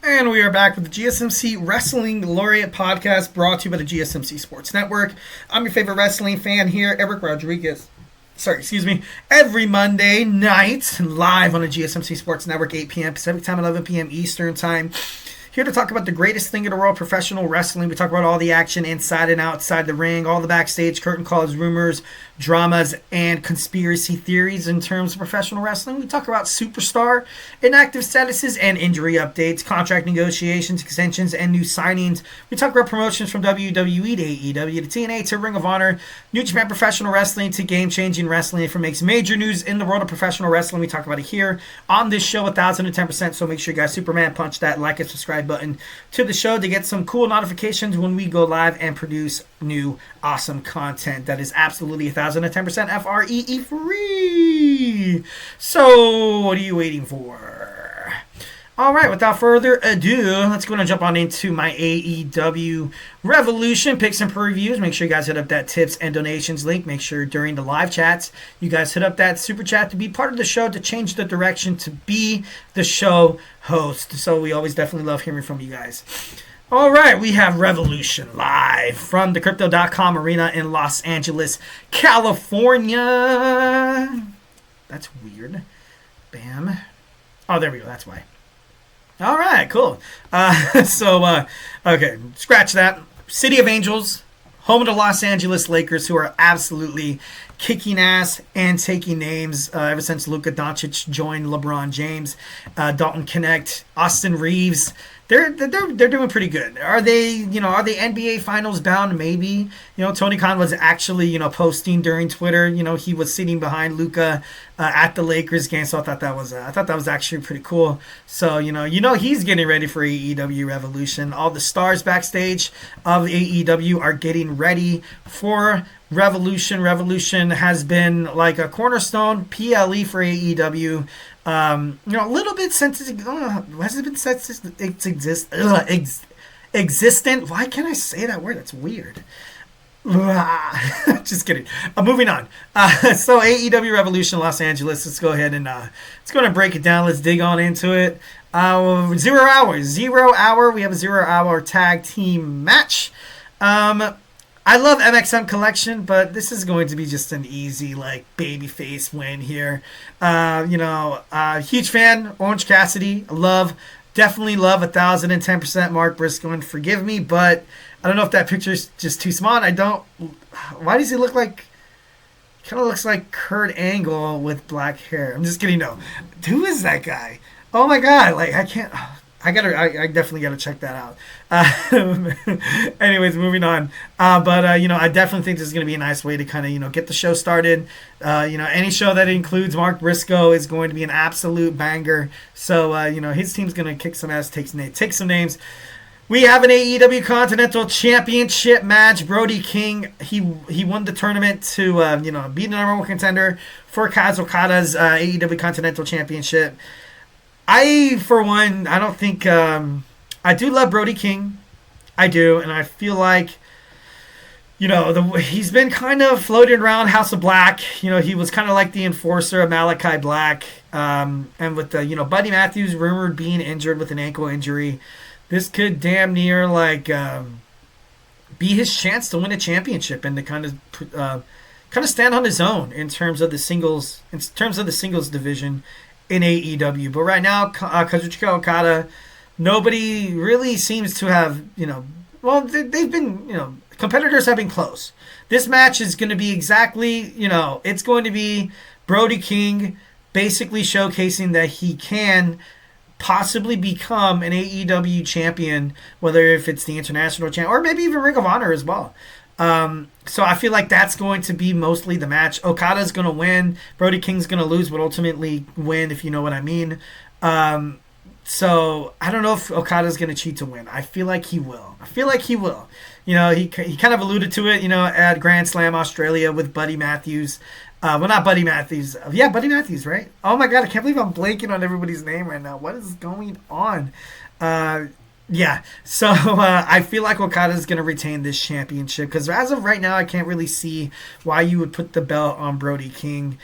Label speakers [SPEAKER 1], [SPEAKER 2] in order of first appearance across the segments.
[SPEAKER 1] And we are back with the GSMC Wrestling Laureate podcast brought to you by the GSMC Sports Network. I'm your favorite wrestling fan here, Eric Rodriguez. Every Monday night, live on the GSMC Sports Network, 8 p.m. Pacific Time, 11 p.m. Eastern Time. Here to talk about the greatest thing in the world, professional wrestling. We talk about all the action inside and outside the ring, all the backstage curtain calls, rumors, dramas, and conspiracy theories in terms of professional wrestling. We talk about superstar, inactive statuses, and injury updates, contract negotiations, extensions, and new signings. We talk about promotions from WWE to AEW to TNA to Ring of Honor, New Japan Professional Wrestling to game-changing wrestling. If it makes major news in the world of professional wrestling, we talk about it here on this show 1010%. So make sure you guys Superman punch that like and subscribe button to the show to get some cool notifications when we go live and produce new awesome content that is absolutely 1010% FREE free. So what are you waiting for? All right, without further ado, let's go and jump on into my AEW Revolution picks and previews. Make sure you guys hit up that tips and donations link. Make sure during the live chats, you guys hit up that super chat to be part of the show, to change the direction, to be the show host. So we always definitely love hearing from you guys. All right, we have Revolution live from the Crypto.com Arena in Los Angeles, California. That's weird. Bam. Oh, there we go. That's why. All right, cool. Okay, scratch that. City of Angels, home of the Los Angeles Lakers, who are absolutely kicking ass and taking names ever since Luka Doncic joined LeBron James, Dalton Connect, Austin Reeves. They're doing pretty good. Are they NBA Finals bound? Maybe. Tony Khan was actually posting during Twitter. He was sitting behind Luka at the Lakers game, so I thought that was actually pretty cool. So he's getting ready for AEW Revolution. All the stars backstage of AEW are getting ready for Revolution. Revolution has been like a cornerstone PLE for AEW. A little bit since has it been since it's existent? Why can't I say that word? That's weird. Just kidding. Moving on. So AEW Revolution Los Angeles. Let's go ahead and let's go and break it down. Let's dig on into it. 0 hour. We have a 0 hour tag team match. I love MXM Collection, but this is going to be just an easy, babyface win here. Huge fan, Orange Cassidy. Definitely love 1010% Mark Briscoe. And forgive me, but I don't know if that picture's just too small. Why does he look like, kind of looks like Kurt Angle with black hair? I'm just kidding, no. Who is that guy? Oh my God, I can't... I definitely gotta check that out. Anyways, moving on. I definitely think this is gonna be a nice way to kind of get the show started. Any show that includes Mark Briscoe is going to be an absolute banger. So his team's gonna kick some ass, take some names. We have an AEW Continental Championship match. Brody King, he won the tournament to be the number one contender for Kaz Okada's AEW Continental Championship. For one, I don't think... I do love Brody King. I do, and I feel like, he's been kind of floating around House of Black. He was kind of like the enforcer of Malachi Black. And with the, Buddy Matthews rumored being injured with an ankle injury, this could damn near, be his chance to win a championship and to kind of stand on his own in terms of the singles division in AEW. But right now, Kazuchika Okada, nobody really seems to have, they've been, competitors have been close. This match is going to be exactly, it's going to be Brody King basically showcasing that he can possibly become an AEW champion, whether if it's the international champ or maybe even Ring of Honor as well. So I feel like that's going to be mostly the match. Okada's going to win. Brody King's going to lose, but ultimately win, if you know what I mean. So I don't know if Okada's going to cheat to win. I feel like he will. He kind of alluded to it, at Grand Slam Australia with Buddy Matthews. Not Buddy Matthews. Yeah, Buddy Matthews, right? Oh my God, I can't believe I'm blanking on everybody's name right now. What is going on? Yeah, so I feel like Okada's going to retain this championship because as of right now, I can't really see why you would put the belt on Brody King.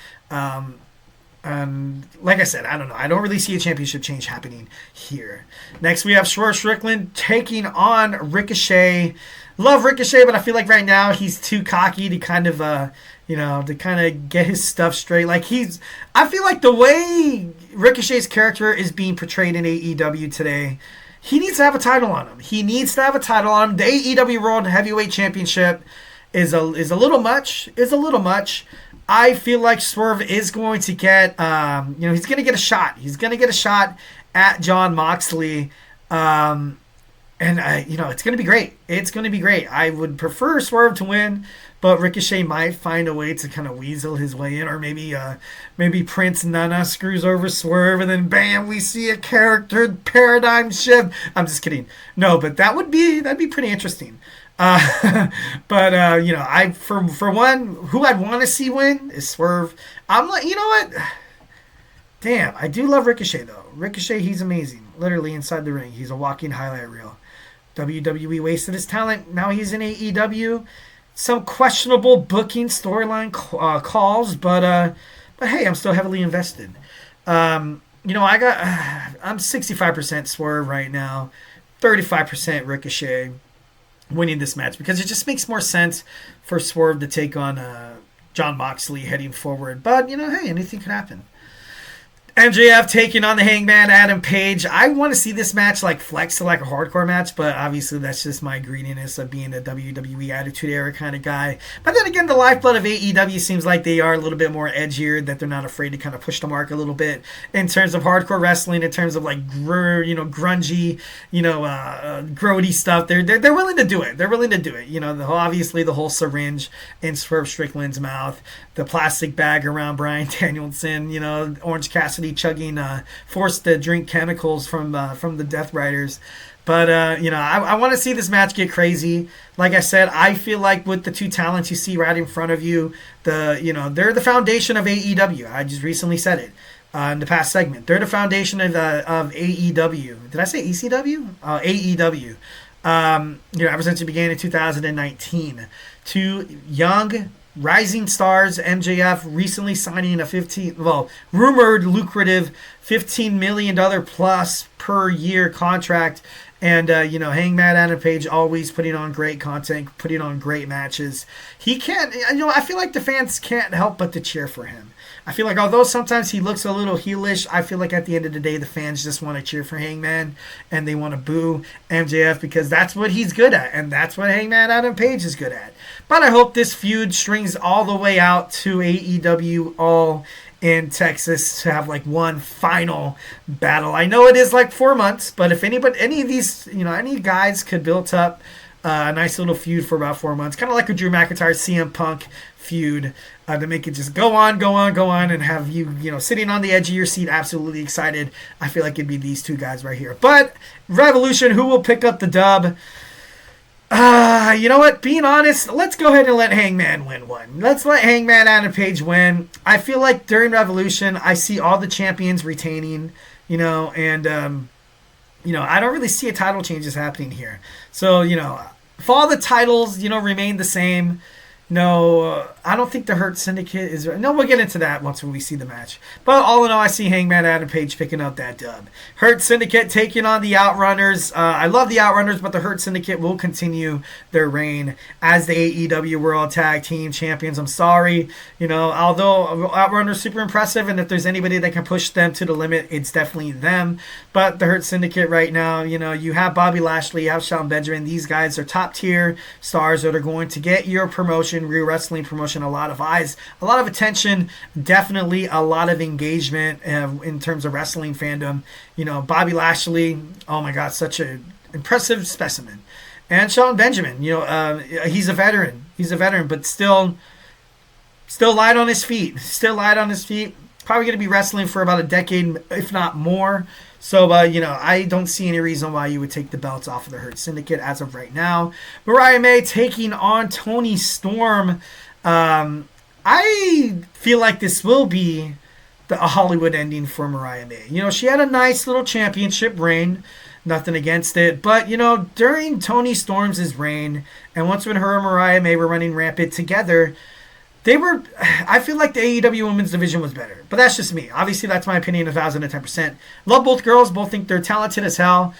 [SPEAKER 1] Like I said, I don't know. I don't really see a championship change happening here. Next, we have Swerve Strickland taking on Ricochet. Love Ricochet, but I feel like right now he's too cocky to kind of, to kind of get his stuff straight. I feel like the way Ricochet's character is being portrayed in AEW today, he needs to have a title on him. The AEW World Heavyweight Championship is a little much. I feel like Swerve is going to get, he's going to get a shot. He's going to get a shot at Jon Moxley. And it's going to be great. It's going to be great. I would prefer Swerve to win, but Ricochet might find a way to kind of weasel his way in, or maybe Prince Nana screws over Swerve, and then bam, we see a character paradigm shift. I'm just kidding. No, but that'd be pretty interesting. For one, who I'd want to see win is Swerve. I'm like, you know what? Damn, I do love Ricochet though. Ricochet, he's amazing. Literally inside the ring, he's a walking highlight reel. WWE wasted his talent. Now he's in AEW. Some questionable booking storyline calls, but hey, I'm still heavily invested. I'm 65% Swerve right now, 35% Ricochet winning this match, because it just makes more sense for Swerve to take on Jon Moxley heading forward. But, hey, anything could happen. MJF taking on the Hangman Adam Page. I want to see this match flex to a hardcore match, but obviously that's just my greediness of being a WWE Attitude Era kind of guy. But then again, the lifeblood of AEW seems like they are a little bit more edgier, that they're not afraid to kind of push the mark a little bit in terms of hardcore wrestling, in terms of grungy, grody stuff. They're willing to do it. They're willing to do it. Obviously the whole syringe in Swerve Strickland's mouth, the plastic bag around Bryan Danielson, Orange Cassidy chugging forced to drink chemicals from the Death Riders. But I want to see this match get crazy. Like I said, I feel like with the two talents you see right in front of you, they're the foundation of AEW. I just recently said it in the past segment. They're the foundation of AEW. Did I say ECW? AEW. Ever since it began in 2019. Two young rising stars, MJF recently signing a rumored lucrative $15 million plus per year contract. And, Hangman Adam Page always putting on great content, putting on great matches. He can't, I feel like the fans can't help but to cheer for him. I feel like although sometimes he looks a little heelish, I feel like at the end of the day, the fans just want to cheer for Hangman and they want to boo MJF because that's what he's good at. And that's what Hangman Adam Page is good at. But I hope this feud strings all the way out to AEW All in Texas to have one final battle. I know it is 4 months, but if any of these, any guys could build up a nice little feud for about 4 months, kind of like a Drew McIntyre CM Punk feud, to make it just go on, and have you, sitting on the edge of your seat, absolutely excited. I feel like it'd be these two guys right here. But Revolution, who will pick up the dub? You know what? Being honest, let's go ahead and let Hangman win one. Let's let Hangman Adam Page win. I feel like during Revolution, I see all the champions retaining, and I don't really see a title changes happening here. So, if all the titles, remain the same, no, I don't think the Hurt Syndicate is... No, we'll get into that once we see the match. But all in all, I see Hangman Adam Page picking up that dub. Hurt Syndicate taking on the Outrunners. I love the Outrunners, but the Hurt Syndicate will continue their reign as the AEW World Tag Team Champions. I'm sorry. Although Outrunners super impressive, and if there's anybody that can push them to the limit, it's definitely them. But the Hurt Syndicate right now, you have Bobby Lashley, you have Shelton Benjamin. These guys are top-tier stars that are going to get your promotion, real wrestling promotion, a lot of eyes, a lot of attention, definitely a lot of engagement in terms of wrestling fandom. Bobby Lashley, oh my God, such an impressive specimen. And Shelton Benjamin, he's a veteran, but still light on his feet. Probably going to be wrestling for about a decade, if not more. So, I don't see any reason why you would take the belts off of the Hurt Syndicate as of right now. Mariah May taking on Toni Storm. I feel like this will be a Hollywood ending for Mariah May. She had a nice little championship reign. Nothing against it. But, during Toni Storm's reign, and once when her and Mariah May were running rampant together, They were. I feel like the AEW women's division was better, but that's just me. Obviously, that's my opinion. 1,010%. Love both girls. Both think they're talented as hell.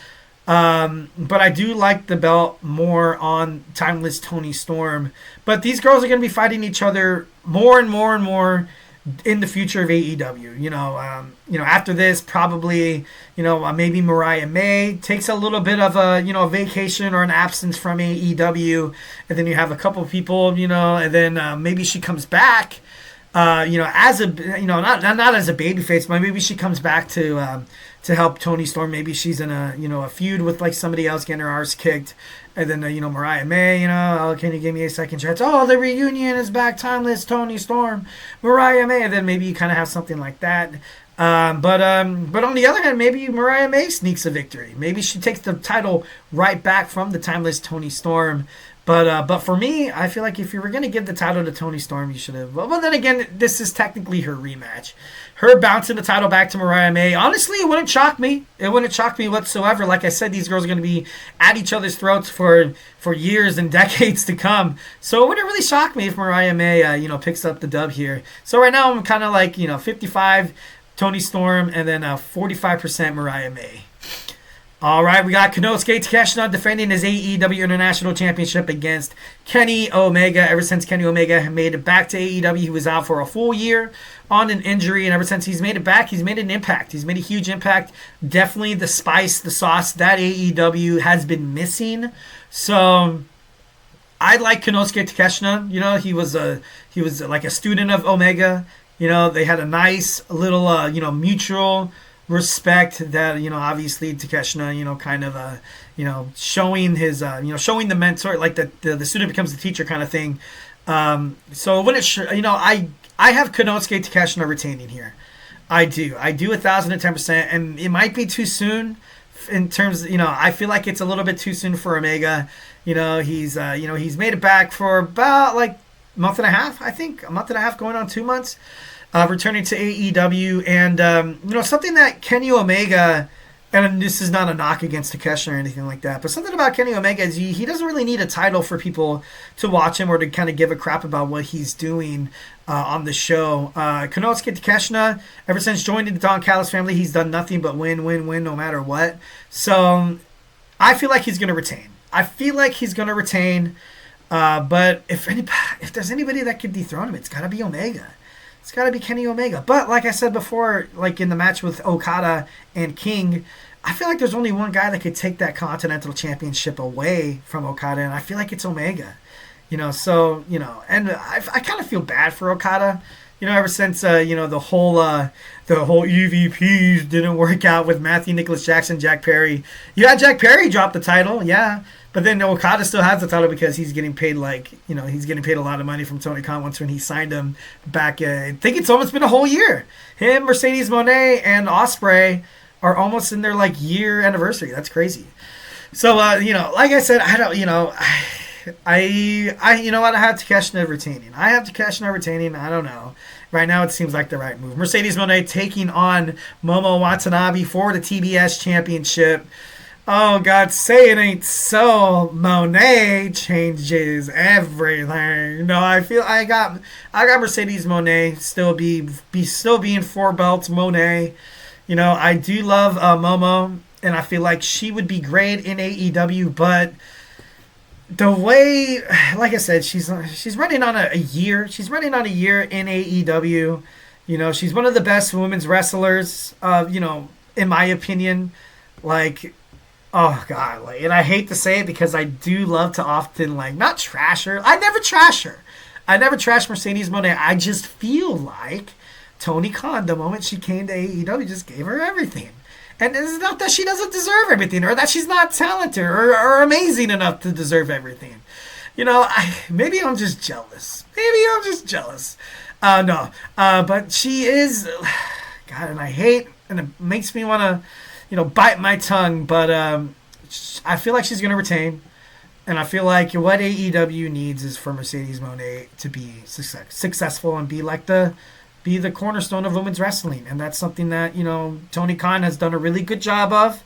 [SPEAKER 1] But I do like the belt more on Timeless Toni Storm. But these girls are going to be fighting each other more and more and more in the future of AEW. After this, probably, maybe Mariah May takes a little bit of a, vacation or an absence from AEW, and then you have a couple of people, and then maybe she comes back, as a, not as a babyface, but maybe she comes back to help Toni Storm. Maybe she's in a feud with like somebody else, getting her arse kicked. And then, Mariah May, oh, can you give me a second chance? Oh, the reunion is back. Timeless Toni Storm, Mariah May. And then maybe you kind of have something like that. But on the other hand, maybe Mariah May sneaks a victory. Maybe she takes the title right back from the Timeless Toni Storm. But for me, I feel like if you were going to give the title to Toni Storm, you should have. Well, then again, this is technically her rematch. Her bouncing the title back to Mariah May, honestly, it wouldn't shock me. It wouldn't shock me whatsoever. Like I said, these girls are going to be at each other's throats for years and decades to come. So it wouldn't really shock me if Mariah May, picks up the dub here. So right now I'm kind of like, 55 Toni Storm and then 45% Mariah May. All right, we got Konosuke Takeshita defending his AEW International Championship against Kenny Omega. Ever since Kenny Omega made it back to AEW, he was out for a full year on an injury, and ever since he's made it back, he's made an impact. He's made a huge impact. Definitely the spice, the sauce that AEW has been missing. So I like Konosuke Takeshita. He was like a student of Omega. They had a nice little mutual respect that obviously Takeshita kind of showing his showing the mentor, like the student becomes the teacher kind of thing. So when I have Konosuke Takeshita retaining here. I do 1,010%, and it might be too soon in terms I feel like it's a little bit too soon for Omega. He's made it back for about like a month and a half, I think, going on 2 months. Returning to AEW, and something that Kenny Omega, and this is not a knock against Takeshita or anything like that, but something about Kenny Omega is he doesn't really need a title for people to watch him or to kind of give a crap about what he's doing on the show. Konosuke Takeshita, ever since joining the Don Callis family, he's done nothing but win no matter what. So I feel like he's going to retain. But if there's anybody that could dethrone him, it's got to be Omega. It's got to be Kenny Omega. But like I said before, like in the match with Okada and King, I feel like there's only one guy that could take that Continental Championship away from Okada, and I feel like it's Omega. And I kind of feel bad for Okada. Ever since the whole EVPs didn't work out with Matthew Nicholas Jackson, Jack Perry. Jack Perry dropped the title, yeah. But then Okada still has the title because he's getting paid he's getting paid a lot of money from Tony Khan once when he signed him back. I think it's almost been a whole year. Him, Mercedes Mone, and Ospreay are almost in their year anniversary. That's crazy. So like I said, I don't I have Takeshita retaining. I don't know. Right now it seems like the right move. Mercedes Mone taking on Momo Watanabe for the TBS Championship. Oh God, say it ain't so. Monet changes everything. No, I got Mercedes Mone still being 4 belts Monet. I do love Momo, and I feel like she would be great in AEW, but the way, like I said, she's running on a year. She's running on a year in AEW. She's one of the best women's wrestlers. In my opinion, oh God, and I hate to say it because I do love to often not trash her. I never trash her. I never trash Mercedes Mone. I just feel like Tony Khan, the moment she came to AEW, just gave her everything. And it's not that she doesn't deserve everything or that she's not talented or amazing enough to deserve everything. Maybe I'm just jealous. No. But she is, God, and I hate, and it makes me want to, bite my tongue. But I feel like she's going to retain. And I feel like what AEW needs is for Mercedes Mone to be successful and be the cornerstone of women's wrestling. And that's something that, Tony Khan has done a really good job of.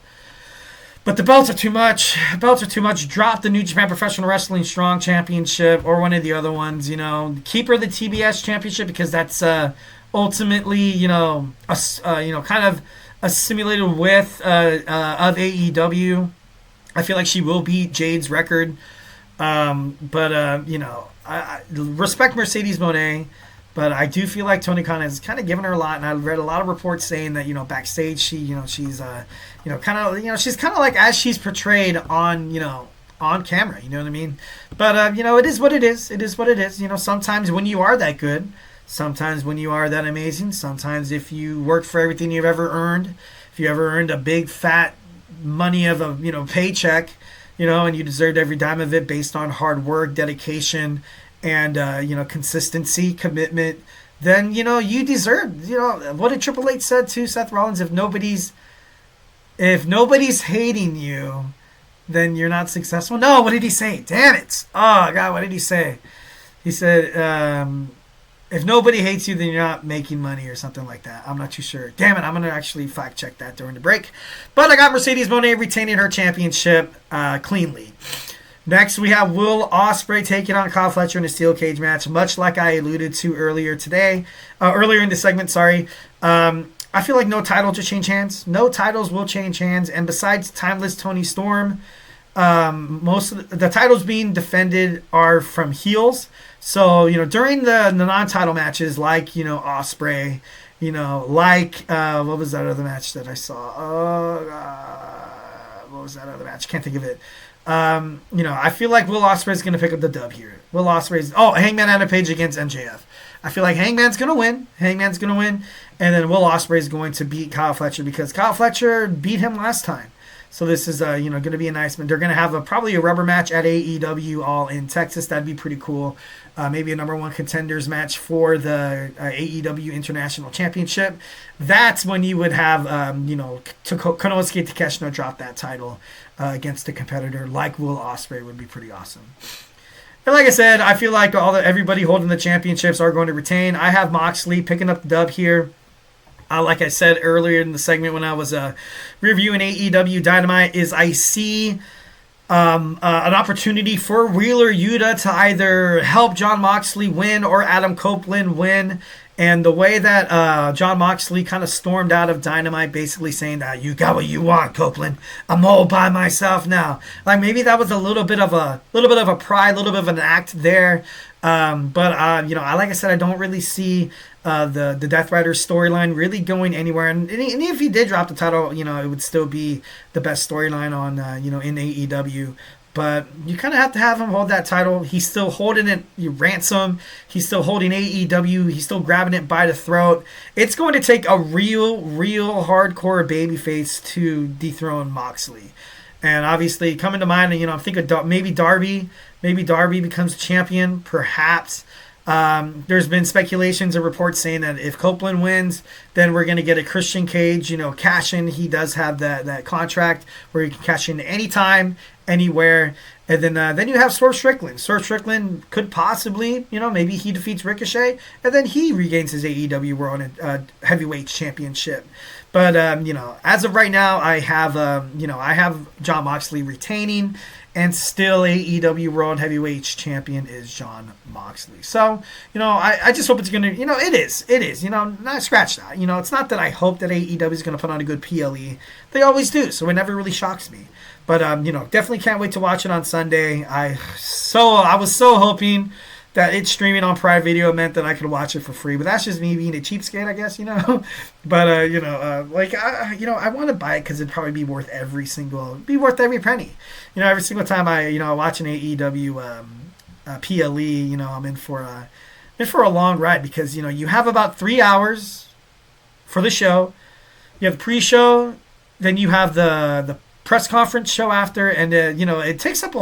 [SPEAKER 1] But the belts are too much. Belts are too much. Drop the New Japan Professional Wrestling Strong Championship or one of the other ones. Keep her the TBS Championship because that's ultimately kind of a simulated width of AEW. I feel like she will beat Jade's record. I respect Mercedes Mone, but I do feel like Tony Khan has kind of given her a lot, and I've read a lot of reports saying that backstage she's she's kind of like as she's portrayed on on camera. You know what I mean? But it is what it is. It is what it is. Sometimes when you are that good, sometimes when you are that amazing, sometimes if you work for everything you've ever earned, if you ever earned a big fat money of a paycheck, and you deserved every dime of it based on hard work, dedication, and consistency, commitment, then you deserve what did Triple H said to Seth Rollins: if nobody's hating you, then you're not successful. No, what did he say? Damn it! Oh God, what did he say? He said, if nobody hates you, then you're not making money or something like that. I'm not too sure. Damn it, I'm going to actually fact check that during the break. But I got Mercedes Mone retaining her championship cleanly. Next, we have Will Ospreay taking on Kyle Fletcher in a steel cage match, much like I alluded to earlier in the segment, sorry. I feel like no titles will change hands. No titles will change hands. And besides Timeless Tony Storm, most of the titles being defended are from heels. So, during the non-title matches, like, Ospreay, what was that other match that I saw? What was that other match? Can't think of it. I feel like Will Ospreay is going to pick up the dub here. Hangman Adam Page against MJF. I feel like Hangman's going to win. And then Will Ospreay is going to beat Kyle Fletcher because Kyle Fletcher beat him last time. So this is going to be a nice one. They're going to have probably a rubber match at AEW All in Texas. That'd be pretty cool. Maybe a number one contenders match for the AEW International Championship. That's when you would have Konosuke Takeshita drop that title against a competitor like Will Ospreay would be pretty awesome. And like I said, I feel like everybody holding the championships are going to retain. I have Moxley picking up the dub here. Like I said earlier in the segment when I was reviewing AEW Dynamite, I see an opportunity for Wheeler Yuta to either help Jon Moxley win or Adam Copeland win. And the way that Jon Moxley kind of stormed out of Dynamite, basically saying that you got what you want, Copeland. I'm all by myself now. Like maybe that was a little bit of a pride, a little bit of an act there. But like I said, I don't really see the Death Rider storyline really going anywhere. And if he did drop the title, it would still be the best storyline on in AEW. But you kind of have to have him hold that title. He's still holding it ransom. He's still holding AEW. He's still grabbing it by the throat. It's going to take a real hardcore babyface to dethrone Moxley. And obviously, coming to mind, I'm thinking maybe Darby. Maybe Darby becomes champion, perhaps. There's been speculations and reports saying that if Copeland wins, then we're going to get a Christian Cage, cash in. He does have that contract where he can cash in anytime, anywhere. And then you have Swerve Strickland. Swerve Strickland could possibly, maybe he defeats Ricochet, and then he regains his AEW World Heavyweight Championship. But as of right now, I have Jon Moxley retaining. And still AEW World Heavyweight Champion is Jon Moxley. So, I just hope it's going to, it is, not scratch that. It's not that I hope that AEW is going to put on a good PLE. They always do, so it never really shocks me. But, definitely can't wait to watch it on Sunday. I was so hoping that it's streaming on Prime Video meant that I could watch it for free. But that's just me being a cheapskate, I guess, But, I want to buy it because it'd probably be worth every penny. Every single time I watch an AEW PLE, I'm in for a long ride because, you have about 3 hours for the show. You have the pre-show, then you have the press conference show after, and, it takes up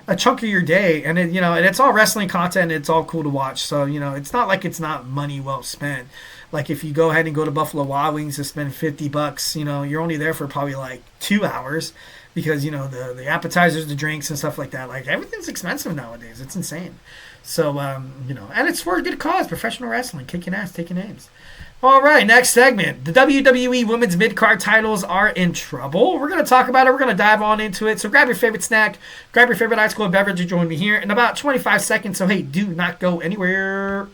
[SPEAKER 1] a chunk of your day, and and it's all wrestling content, and it's all cool to watch. So it's not like it's not money well spent. Like if you go ahead and go to Buffalo Wild Wings to spend $50, you're only there for probably like 2 hours because the appetizers, the drinks, and stuff like that. Like everything's expensive nowadays. It's insane. So and it's for a good cause. Professional wrestling, kicking ass, taking names. All right, next segment. The WWE Women's Mid-Card titles are in trouble. We're going to talk about it. We're going to dive on into it. So grab your favorite snack, grab your favorite ice cold beverage, and join me here in about 25 seconds. So, hey, do not go anywhere.